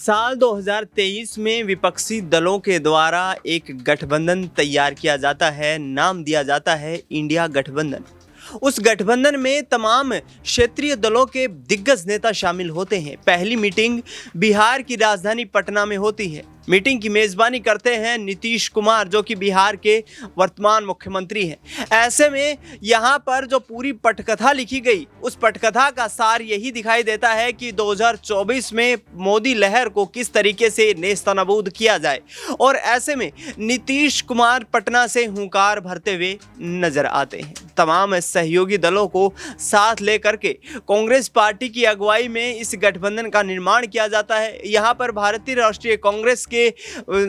साल 2023 में विपक्षी दलों के द्वारा एक गठबंधन तैयार किया जाता है, नाम दिया जाता है इंडिया गठबंधन। उस गठबंधन में तमाम क्षेत्रीय दलों के दिग्गज नेता शामिल होते हैं। पहली मीटिंग बिहार की राजधानी पटना में होती है। मीटिंग की मेजबानी करते हैं नीतीश कुमार, जो कि बिहार के वर्तमान मुख्यमंत्री हैं। ऐसे में यहाँ पर जो पूरी पटकथा लिखी गई, उस पटकथा का सार यही दिखाई देता है कि 2024 में मोदी लहर को किस तरीके से नेस्तनाबूद किया जाए। और ऐसे में नीतीश कुमार पटना से हुंकार भरते हुए नजर आते हैं। तमाम सहयोगी दलों को साथ लेकर के कांग्रेस पार्टी की अगुवाई में इस गठबंधन का निर्माण किया जाता है। यहाँ पर भारतीय राष्ट्रीय कांग्रेस के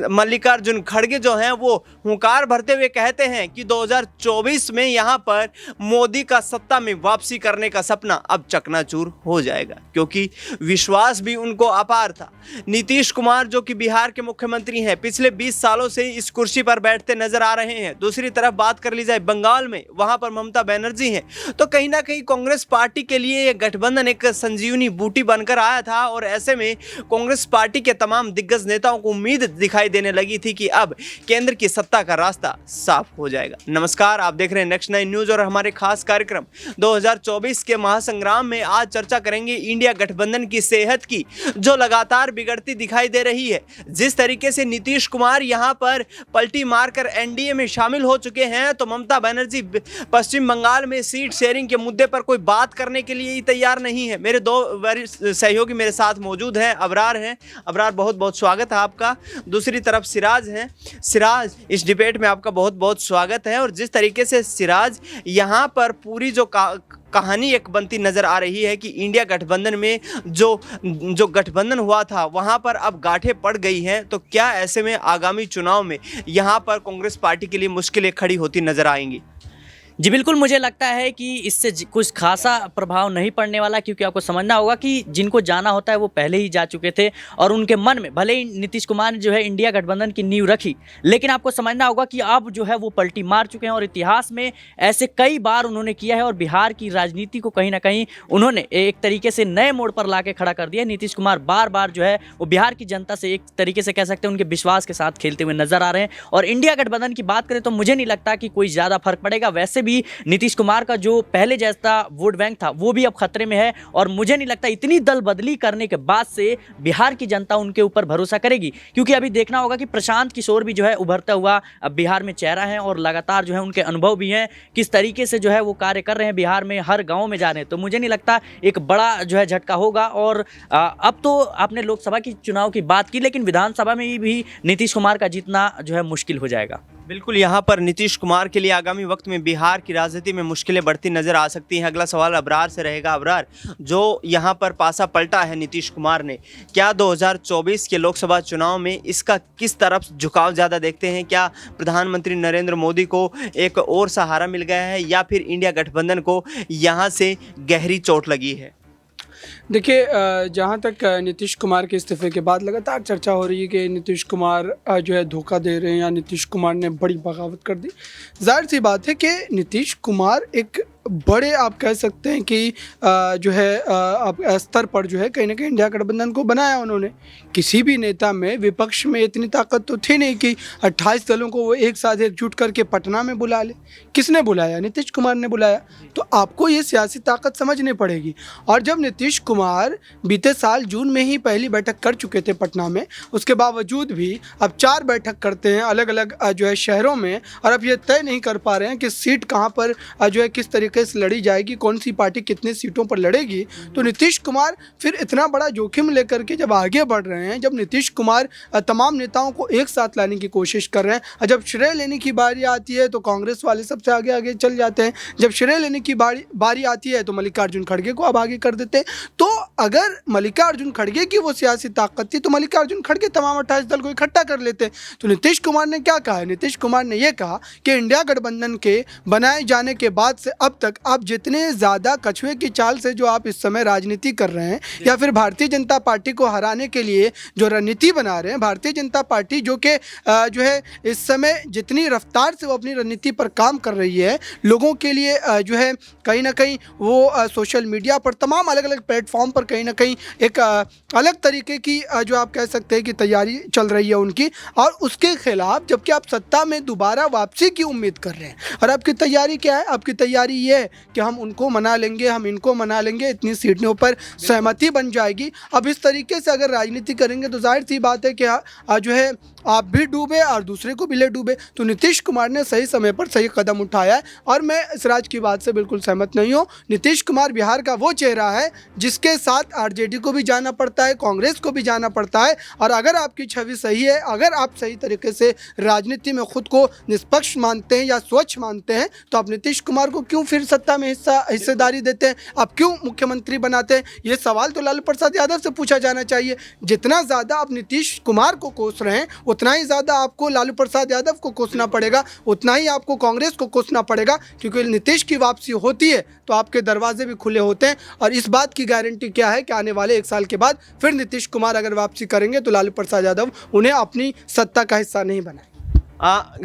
मल्लिकार्जुन खड़गे जो हैं वो हुंकार भरते हुए कहते हैं कि 2024 में यहां पर मोदी का सत्ता में वापसी करने का सपना अब चकनाचूर हो जाएगा, क्योंकि विश्वास भी उनको अपार था। नीतीश कुमार जो कि बिहार के मुख्यमंत्री हैं, पिछले 20 सालों से इस कुर्सी पर बैठते नजर आ रहे हैं। दूसरी तरफ बात कर ली जाए बंगाल में, वहां पर ममता बनर्जी हैं। तो कहीं ना कहीं कांग्रेस पार्टी के लिए यह गठबंधन एक संजीवनी बूटी बनकर आया था। और ऐसे में कांग्रेस पार्टी के तमाम दिग्गज नेताओं को उम्मीद दिखाई देने लगी थी कि अब केंद्र की सत्ता का रास्ता साफ हो जाएगा। नमस्कार, आप देख रहे हैं नेक्स्ट 9 न्यूज और हमारे खास कार्यक्रम 2024 के महासंग्राम में आज चर्चा करेंगे इंडिया गठबंधन की सेहत की, जो लगातार बिगड़ती दिखाई दे रही है। जिस तरीके से नीतीश कुमार यहां पर पलटी मारकर एनडीए में शामिल हो चुके हैं, तो ममता बनर्जी पश्चिम बंगाल में सीट शेयरिंग के मुद्दे पर कोई बात करने के लिए ही तैयार नहीं है। मेरे दो वरिष्ठ सहयोगी मेरे साथ मौजूद हैं। अबरार हैं। अबरार, बहुत बहुत स्वागत है आपका। दूसरी तरफ सिराज हैं। सिराज, इस डिबेट में आपका बहुत बहुत स्वागत है। और जिस तरीके से सिराज यहाँ पर पूरी जो कहानी एक बनती नजर आ रही है कि इंडिया गठबंधन में जो गठबंधन हुआ था वहां पर अब गांठें पड़ गई हैं, तो क्या ऐसे में आगामी चुनाव में यहां पर कांग्रेस पार्टी के लिए मुश्किलें खड़ी होती नजर आएंगी? जी बिल्कुल, मुझे लगता है कि इससे कुछ खासा प्रभाव नहीं पड़ने वाला, क्योंकि आपको समझना होगा कि जिनको जाना होता है वो पहले ही जा चुके थे। और उनके मन में भले ही नीतीश कुमार ने जो है इंडिया गठबंधन की नींव रखी, लेकिन आपको समझना होगा कि अब जो है वो पलटी मार चुके हैं। और इतिहास में ऐसे कई बार उन्होंने किया है और बिहार की राजनीति को कहीं ना कहीं उन्होंने एक तरीके से नए मोड़ पर ला के खड़ा कर दिया। नीतीश कुमार बार बार जो है वो बिहार की जनता से एक तरीके से कह सकते हैं उनके विश्वास के साथ खेलते हुए नजर आ रहे हैं। और इंडिया गठबंधन की बात करें तो मुझे नहीं लगता कि कोई ज़्यादा फर्क पड़ेगा। वैसे भी नीतीश कुमार का जो पहले जैसा वोट बैंक था वो भी अब खतरे में है। और मुझे नहीं लगता इतनी दल बदली करने के बाद से बिहार की जनता उनके ऊपर भरोसा करेगी, क्योंकि अभी देखना होगा कि प्रशांत किशोर भी जो है उभरता हुआ अब बिहार में चेहरा है और लगातार जो है उनके अनुभव भी हैं, किस तरीके से जो है वो कार्य कर रहे हैं, बिहार में हर गाँव में जा रहे हैं। तो मुझे नहीं लगता एक बड़ा जो है झटका होगा। और अब तो आपने लोकसभा की चुनाव की बात की, लेकिन विधानसभा में भी नीतीश कुमार का जीतना जो है मुश्किल हो जाएगा। बिल्कुल, यहाँ पर नीतीश कुमार के लिए आगामी वक्त में बिहार की राजनीति में मुश्किलें बढ़ती नजर आ सकती हैं। अगला सवाल अबरार से रहेगा। अबरार, जो यहाँ पर पासा पलटा है नीतीश कुमार ने, क्या 2024 के लोकसभा चुनाव में इसका किस तरफ झुकाव ज़्यादा देखते हैं? क्या प्रधानमंत्री नरेंद्र मोदी को एक और सहारा मिल गया है, या फिर इंडिया गठबंधन को यहाँ से गहरी चोट लगी है? देखिए, जहाँ तक नीतीश कुमार के इस्तीफे के बाद लगातार चर्चा हो रही है कि नीतीश कुमार जो है धोखा दे रहे हैं या नीतीश कुमार ने बड़ी बगावत कर दी। जाहिर सी बात है कि नीतीश कुमार एक बड़े, आप कह सकते हैं कि जो है आप स्तर पर जो है कहीं ना कहीं इंडिया गठबंधन को बनाया उन्होंने। किसी भी नेता में, विपक्ष में इतनी ताकत तो थी नहीं कि 28 दलों को वो एक साथ एकजुट करके पटना में बुला ले। किसने बुलाया? नीतीश कुमार ने बुलाया। तो आपको ये सियासी ताकत समझनी पड़ेगी। और जब नीतीश कुमार बीते साल जून में ही पहली बैठक कर चुके थे पटना में, उसके बावजूद भी अब 4 बैठक करते हैं अलग अलग जो है शहरों में, और अब ये तय नहीं कर पा रहे हैं कि सीट कहाँ पर जो है किस तरीके से लड़ी जाएगी, कौन सी पार्टी कितने सीटों पर लड़ेगी। तो नीतीश कुमार फिर इतना बड़ा जोखिम लेकर के जब आगे बढ़ रहे हैं, जब नीतीश कुमार तमाम नेताओं को एक साथ लाने की कोशिश कर रहे हैं, और जब श्रेय लेने की बारी आती है तो कांग्रेस वाले सबसे आगे आगे चल जाते हैं। जब श्रेय लेने की बारी आती है तो मल्लिकार्जुन खड़गे को अब आगे कर देते हैं। तो अगर मल्लिकार्जुन खड़गे की वो सियासी ताकत थी तो मल्लिकार्जुन खड़गे तमाम 28 दल को इकट्ठा कर लेते। तो नीतीश कुमार ने क्या कहा है? नीतीश कुमार ने यह कहा कि इंडिया गठबंधन के बनाए जाने के बाद से अब तक आप जितने ज़्यादा कछुए की चाल से जो आप इस समय राजनीति कर रहे हैं या फिर भारतीय जनता पार्टी को हराने के लिए जो रणनीति बना रहे हैं, भारतीय जनता पार्टी जो कि जो है इस समय जितनी रफ्तार से वो अपनी रणनीति पर काम कर रही है, लोगों के लिए जो है कहीं ना कहीं वो सोशल मीडिया पर तमाम अलग अलग प्लेटफॉर्म पर कहीं ना कहीं एक अलग तरीके की जो आप कह सकते हैं कि तैयारी चल रही है उनकी, और उसके खिलाफ जबकि आप सत्ता में दोबारा वापसी की उम्मीद कर रहे हैं। और आपकी तैयारी क्या है? आपकी तैयारी ये है कि हम उनको मना लेंगे, हम इनको मना लेंगे, इतनी सीटों पर सहमति बन जाएगी। अब इस तरीके से अगर राजनीति करेंगे तो जाहिर सी बात है कि जो है आप भी डूबे और दूसरे को भी ले डूबे। तो नीतीश कुमार ने सही समय पर सही कदम उठाया है और मैं इस राज की बात से बिल्कुल सहमत नहीं हूँ। नीतीश कुमार बिहार का वो चेहरा है जिसके साथ आरजेडी को भी जाना पड़ता है, कांग्रेस को भी जाना पड़ता है। और अगर आपकी छवि सही है, अगर आप सही तरीके से राजनीति में खुद को निष्पक्ष मानते हैं या स्वच्छ मानते हैं, तो आप नीतीश कुमार को क्यों फिर सत्ता में हिस्सेदारी देते हैं? आप क्यों मुख्यमंत्री बनाते हैं? ये सवाल तो लालू प्रसाद यादव से पूछा जाना चाहिए। जितना ज़्यादा आप नीतीश कुमार को कोस रहे हैं उतना ही ज़्यादा आपको लालू प्रसाद यादव को कोसना पड़ेगा, उतना ही आपको कांग्रेस को कोसना पड़ेगा, क्योंकि नीतीश की वापसी होती है तो आपके दरवाजे भी खुले होते हैं। और इस बात की गारंटी क्या है कि आने वाले 1 साल के बाद फिर नीतीश कुमार अगर वापसी करेंगे तो लालू प्रसाद यादव उन्हें अपनी सत्ता का हिस्सा नहीं बनाए।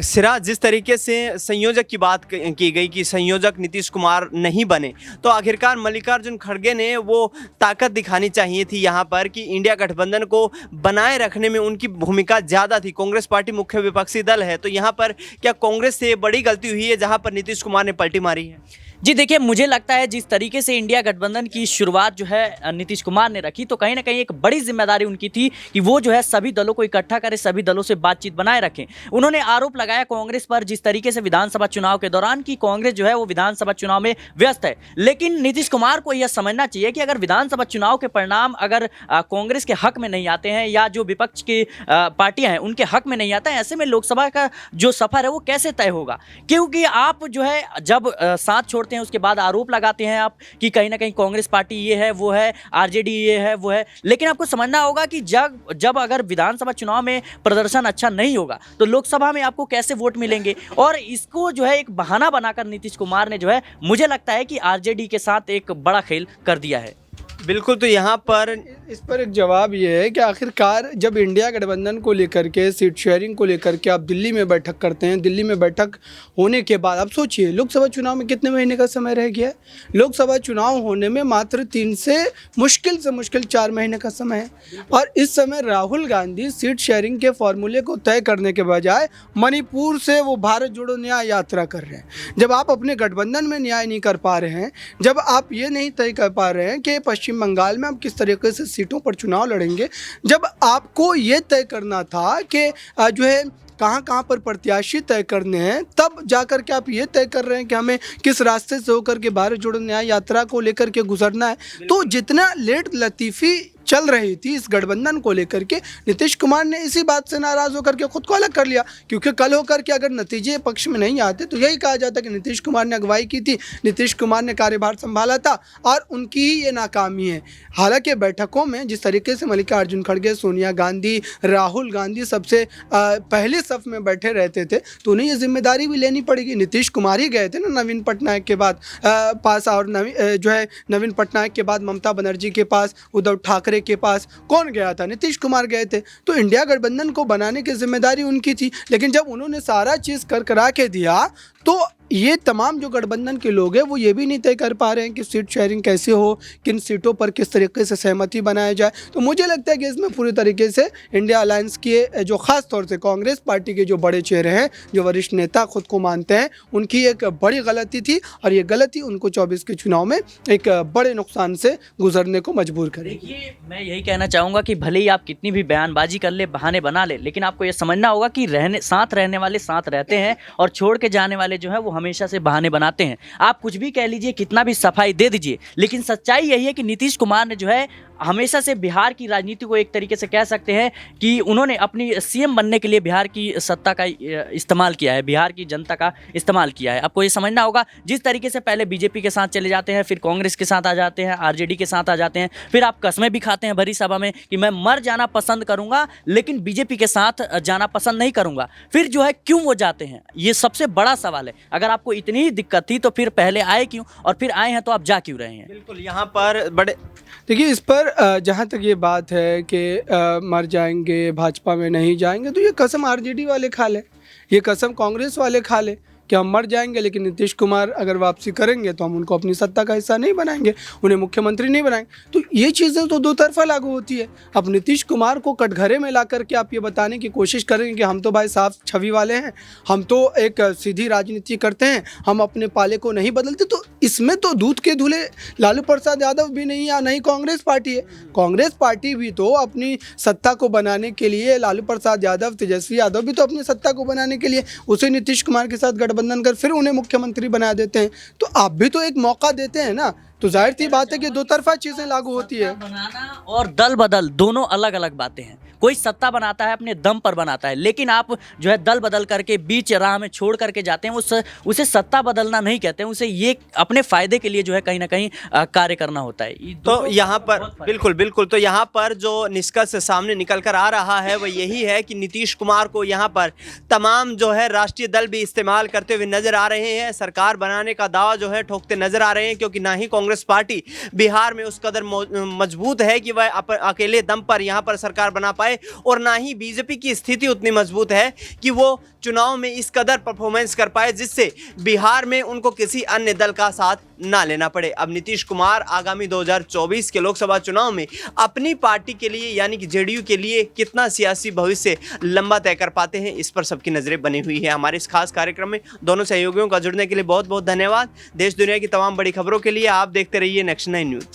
सिराज, जिस तरीके से संयोजक की बात की गई कि संयोजक नीतीश कुमार नहीं बने, तो आखिरकार मल्लिकार्जुन खड़गे ने वो ताकत दिखानी चाहिए थी यहाँ पर कि इंडिया गठबंधन को बनाए रखने में उनकी भूमिका ज़्यादा थी। कांग्रेस पार्टी मुख्य विपक्षी दल है, तो यहाँ पर क्या कांग्रेस से बड़ी गलती हुई है जहाँ पर नीतीश कुमार ने पलटी मारी है? जी देखिए, मुझे लगता है जिस तरीके से इंडिया गठबंधन की शुरुआत जो है नीतीश कुमार ने रखी, तो कहीं ना कहीं एक बड़ी जिम्मेदारी उनकी थी कि वो जो है सभी दलों को इकट्ठा करें, सभी दलों से बातचीत बनाए रखें। उन्होंने आरोप लगाया कांग्रेस पर जिस तरीके से विधानसभा चुनाव के दौरान कि कांग्रेस जो है वो विधानसभा चुनाव में व्यस्त है। लेकिन नीतीश कुमार को यह समझना चाहिए कि अगर विधानसभा चुनाव के परिणाम अगर कांग्रेस के हक में नहीं आते हैं या जो विपक्ष की पार्टियां हैं उनके हक में नहीं आता है, ऐसे में लोकसभा का जो सफर है वो कैसे तय होगा? क्योंकि आप जो है जब साथ छोड़ते हैं उसके बाद आरोप लगाते हैं आप कि कहीं ना कहीं कांग्रेस पार्टी ये है वो है, आरजेडी ये है वो है। लेकिन आपको समझना होगा कि जब अगर विधानसभा चुनाव में प्रदर्शन अच्छा नहीं होगा तो लोकसभा में आपको कैसे वोट मिलेंगे? और इसको जो है एक बहाना बनाकर नीतीश कुमार ने जो है, मुझे लगता है कि आरजेडी के साथ एक बड़ा खेल कर दिया है। बिल्कुल, तो यहाँ पर इस पर एक जवाब ये है कि आखिरकार जब इंडिया गठबंधन को लेकर के, सीट शेयरिंग को लेकर के आप दिल्ली में बैठक करते हैं, दिल्ली में बैठक होने के बाद आप सोचिए लोकसभा चुनाव में कितने महीने का समय रह गया है? लोकसभा चुनाव होने में मात्र 3 से मुश्किल 4 महीने का समय है। और इस समय राहुल गांधी सीट शेयरिंग के फॉर्मूले को तय करने के बजाय मणिपुर से वो भारत जोड़ो न्याय यात्रा कर रहे हैं। जब आप अपने गठबंधन में न्याय नहीं कर पा रहे हैं, जब आप ये नहीं तय कर पा रहे हैं कि पश्चिम बंगाल में आप किस तरीके से सीटों पर चुनाव लड़ेंगे, जब आपको ये तय करना था कि जो है कहाँ पर प्रत्याशी तय करने हैं, तब जाकर के आप ये तय कर रहे हैं कि हमें किस रास्ते से होकर के भारत जोड़ो न्याय यात्रा को लेकर के गुजरना है। तो जितना लेट लतीफ़ी चल रही थी इस गठबंधन को लेकर के, नीतीश कुमार ने इसी बात से नाराज़ होकर के खुद को अलग कर लिया। क्योंकि कल होकर के अगर नतीजे पक्ष में नहीं आते तो यही कहा जाता कि नीतीश कुमार ने अगुवाई की थी, नीतीश कुमार ने कार्यभार संभाला था और उनकी ही ये नाकामी है। हालांकि बैठकों में जिस तरीके से मल्लिकार्जुन खड़गे, सोनिया गांधी, राहुल गांधी सबसे पहले सफ में बैठे रहते थे, तो उन्हें ये जिम्मेदारी भी लेनी पड़ेगी। नीतीश कुमार ही गए थे ना नवीन पटनायक के बाद पास, और नवीन पटनायक के बाद ममता बनर्जी के पास, उद्धव ठाकरे के पास कौन गया था? नीतीश कुमार गए थे। तो इंडिया गठबंधन को बनाने की जिम्मेदारी उनकी थी। लेकिन जब उन्होंने सारा चीज़ करा के दिया तो ये तमाम जो गठबंधन के लोग हैं वो ये भी नहीं तय कर पा रहे हैं कि सीट शेयरिंग कैसे हो, किन सीटों पर किस तरीके से सहमति बनाया जाए। तो मुझे लगता है कि इसमें पूरी तरीके से इंडिया अलायंस के जो ख़ास तौर से कांग्रेस पार्टी के जो बड़े चेहरे हैं, जो वरिष्ठ नेता खुद को मानते हैं, उनकी एक बड़ी गलती थी और ये गलती उनको 24 के चुनाव में एक बड़े नुकसान से गुजरने को मजबूर करेगी। देखिए, मैं यही कहना चाहूँगा कि भले ही आप कितनी भी बयानबाजी कर ले, बहाने बना ले, लेकिन आपको ये समझना होगा कि साथ रहने वाले साथ रहते हैं और छोड़ के जाने वाले जो है वो हमेशा से बहाने बनाते हैं। आप कुछ भी कह लीजिए, कितना भी सफाई दे दीजिए, लेकिन सच्चाई यही है कि नीतीश कुमार ने जो है हमेशा से बिहार की राजनीति को एक तरीके से कह सकते हैं कि उन्होंने अपनी सीएम बनने के लिए बिहार की सत्ता का इस्तेमाल किया है, बिहार की जनता का इस्तेमाल किया है। आपको ये समझना होगा, जिस तरीके से पहले बीजेपी के साथ चले जाते हैं, फिर कांग्रेस के साथ आ जाते हैं, आरजेडी के साथ आ जाते हैं, फिर आप कस्में भी खाते हैं भरी सभा में कि मैं मर जाना पसंद करूंगा लेकिन बीजेपी के साथ जाना पसंद नहीं करूंगा। फिर जो है क्यों वो जाते हैं, ये सबसे बड़ा सवाल है। अगर आपको इतनी ही दिक्कत थी तो फिर पहले आए क्यों, और फिर आए हैं तो आप जा क्यों रहे हैं? बिल्कुल, यहाँ पर बड़े देखिए, इस पर जहाँ तक ये बात है कि मर जाएंगे, भाजपा में नहीं जाएंगे, तो ये कसम आरजेडी वाले खा लें, ये कसम कांग्रेस वाले खा लें कि हम मर जाएंगे लेकिन नीतीश कुमार अगर वापसी करेंगे तो हम उनको अपनी सत्ता का हिस्सा नहीं बनाएंगे, उन्हें मुख्यमंत्री नहीं बनाएंगे। तो ये चीज़ें तो दो तरफा लागू होती है। अब नीतीश कुमार को कटघरे में ला करके आप ये बताने की कोशिश करेंगे कि हम तो भाई साफ छवि वाले हैं, हम तो एक सीधी राजनीति करते हैं, हम अपने पाले को नहीं बदलते, तो इसमें तो दूध के धुले लालू प्रसाद यादव भी नहीं या नहीं कांग्रेस पार्टी है। कांग्रेस पार्टी भी तो अपनी सत्ता को बनाने के लिए, लालू प्रसाद यादव, तेजस्वी यादव भी तो अपनी सत्ता को बनाने के लिए उसे नीतीश कुमार के साथ गठबंधन कर फिर उन्हें मुख्यमंत्री बना देते हैं। तो आप भी तो एक मौका देते हैं ना, तो जाहिर सी बात है कि दो तरफा चीज़ें लागू होती है। बनाना और दल बदल दोनों अलग अलग बातें हैं। कोई सत्ता बनाता है अपने दम पर बनाता है, लेकिन आप जो है दल बदल करके बीच राह में छोड़ करके जाते हैं, उसे सत्ता बदलना नहीं कहते हैं, उसे ये अपने फायदे के लिए जो है कहीं ना कहीं कार्य करना होता है। तो यहाँ पर बिल्कुल बिल्कुल, तो यहाँ पर जो निष्कर्ष सामने निकल कर आ रहा है वो यही है कि नीतीश कुमार को यहाँ पर तमाम जो है राष्ट्रीय दल भी इस्तेमाल करते हुए नजर आ रहे हैं, सरकार बनाने का दावा जो है ठोकते नजर आ रहे हैं, क्योंकि ना ही कांग्रेस पार्टी बिहार में उस कदर मजबूत है कि वह अकेले दम पर यहाँ पर सरकार बना पाए, और ना ही बीजेपी की स्थिति उतनी मजबूत है कि वो चुनाव में इस कदर परफॉर्मेंस कर पाए जिससे बिहार में उनको किसी अन्य दल का साथ ना लेना पड़े। अब नीतीश कुमार आगामी 2024 के लोकसभा चुनाव में अपनी पार्टी के लिए यानी कि जेडीयू के लिए कितना सियासी भविष्य लंबा तय कर पाते हैं, इस पर सबकी नजरें बनी हुई है। हमारे इस खास कार्यक्रम में दोनों सहयोगियों का जुड़ने के लिए बहुत बहुत धन्यवाद। देश दुनिया की तमाम बड़ी खबरों के लिए आप देखते रहिए नेक्स्ट 9 न्यूज़।